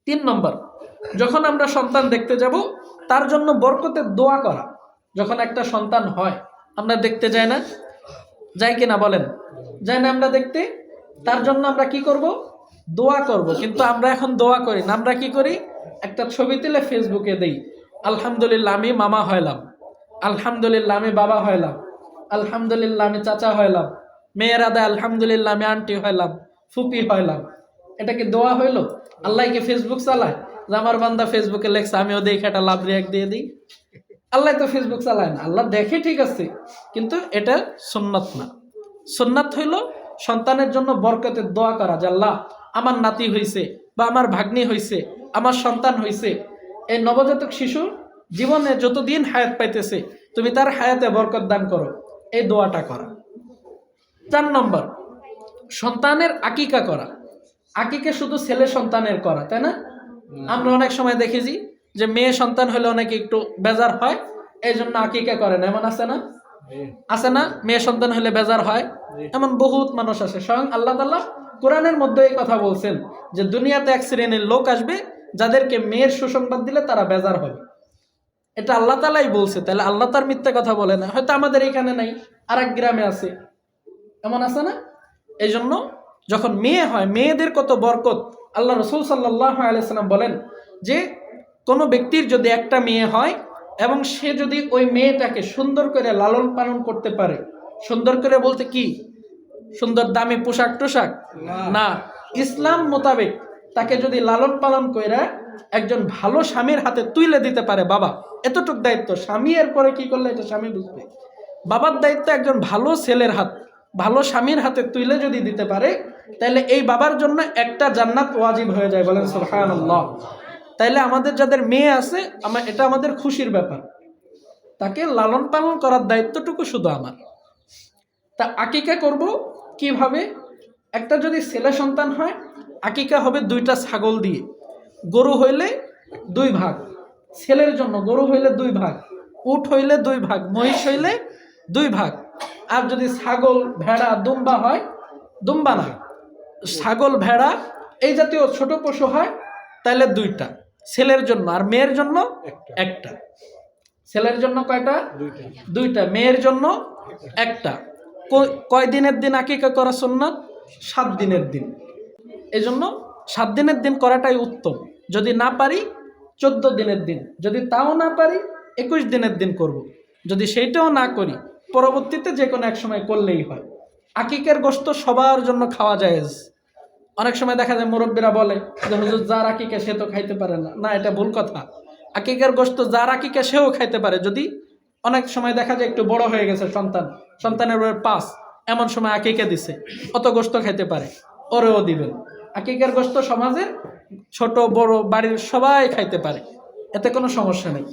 3 নম্বর, যখন আমরা সন্তান দেখতে যাব তার জন্য বরকতের দোয়া করা। যখন একটা সন্তান হয় আমরা দেখতে যাই না, যাই কিনা বলেন? যাই না আমরা দেখতে? তার জন্য আমরা কি করব? দোয়া করব। কিন্তু আমরা এখন দোয়া করি না, আমরা কি করি? একটা ছবি তুলে ফেসবুকে দেই, আলহামদুলিল্লাহ আমি মামা হইলাম, আলহামদুলিল্লাহ আমি বাবা হইলাম, আলহামদুলিল্লাহ আমি চাচা হইলাম, মেয়েরা দেয় আলহামদুলিল্লাহ আমি আন্টি হইলাম, ফুপি হইলাম। এটা কি দোয়া হইল? আল্লাহ কি ফেসবুক চালায় যে আমার বান্দা ফেসবুকে লেখছে আমিও দেখে একটা লাভ রিয়াক্ট দিয়ে দিই? আল্লাহ তো ফেসবুক চালায় না। আল্লাহ দেখে ঠিক আছে, কিন্তু এটা সুন্নাত না। সুন্নাত হইল সন্তানের জন্য বরকতের দোয়া করা, যে আল্লাহ আমার নাতি হইছে বা আমার ভাগ্নি হইছে, আমার সন্তান হইছে, এই নবজাতক শিশু জীবনে যতদিন হায়াত পাইতেছে তুমি তার হায়াতে বরকত দান করো, এই দোয়াটা করা। 4 নম্বর, সন্তানের আকিকা করা। আকিকা শুধু ছেলে সন্তানের করা, তাই না? আমরা অনেক সময় দেখেছি যে মেয়ে সন্তান হলে অনেকে একটু বেজার হয়, এই জন্য আকিকা করে না, এমন আছে না? আছে না? মেয়ে সন্তান হলে বেজার হয়, এমন বহুত মানুষ আছে। স্বয়ং আল্লাহ তাআলা কোরআনের মধ্যে এই কথা বলছেন যে দুনিয়াতে এক শ্রেণীর লোক আসবে যাদেরকে মেয়ের সুসংবাদ দিলে তারা বেজার হবে। এটা আল্লাহ তাআলাই বলছে, তাহলে আল্লাহ তার মিথ্যা কথা বলে না। হয়তো আমাদের এখানে নাই, আর এক গ্রামে আছে, এমন আছে না? এই জন্য যখন মেয়ে হয়, মেয়েদের কত বরকত। আল্লাহ রাসূল সাল্লাল্লাহু আলাইহি সাল্লাম বলেন যে কোনো ব্যক্তির যদি একটা মেয়ে হয় এবং সে যদি ওই মেয়েটাকে সুন্দর করে লালন পালন করতে পারে, সুন্দর করে বলতে কি সুন্দর দামি পোশাক টোশাক না, ইসলাম মোতাবেক তাকে যদি লালন পালন করে একজন ভালো স্বামীর হাতে তুলে দিতে পারে, বাবা এতটুক দায়িত্ব, স্বামী এর পরে কি করলে এটা স্বামী বুঝবে, বাবার দায়িত্ব একজন ভালো ছেলের হাত, ভালো স্বামীর হাতে তুলে যদি দিতে পারে, তাহলে এই বাবার জন্য একটা জান্নাত ওয়াজিব হয়ে যায়। বলেন সুবহানাল্লাহ। তাইলে আমাদের যাদের মেয়ে আছে, এটা আমাদের খুশির ব্যাপার, তাকে লালন পালন করার দায়িত্বটুকু শুধু আমার। তা আকিকা করব কিভাবে? একটা যদি ছেলে সন্তান হয়, আকিকা হবে 2টা ছাগল দিয়ে। গরু হইলে 2 ভাগ, ছেলের জন্য গরু হইলে 2 ভাগ, উট হইলে 2 ভাগ, মহিষ হইলে 2 ভাগ। আর যদি ছাগল ভেড়া দুম্বা হয়, দুম্বা না, ছাগল ভেড়া এই জাতীয় ছোট পশু হয়, তাহলে 2টা ছেলের জন্য, আর মেয়ের জন্য একটা। ছেলের জন্য কয়টা? 2টা, মেয়ের জন্য একটা। কয় দিনের দিন আকিকা করা সুন্নাত? 7 দিনের দিন। এই জন্য 7 দিনের দিন করাটাই উত্তম। যদি না পারি 14 দিনের দিন, যদি তাও না পারি 21 দিনের দিন করব। যদি সেইটাও না করি পরবর্তীতে যে কোনো এক সময় করলেই হয়। আকিকার গোশত সবার জন্য খাওয়া জায়েজ। অনেক সময় দেখা যায় মুরব্বীরা বলে যে হুজুর যার আকিকা সে তো খাইতে পারে না। না, এটা ভুল কথা। আকিকার গোশত যার আকিকা সেও খাইতে পারে। যদি অনেক সময় দেখা যায় একটু বড় হয়ে গেছে সন্তানের 5, এমন সময় আকিকা দিছে, অত গোশত খাইতে পারে, ওরেও দিবেন। আকিকার গোশত সমাজের ছোট বড় বাড়ির সবাই খাইতে পারে, এতে কোনো সমস্যা নেই।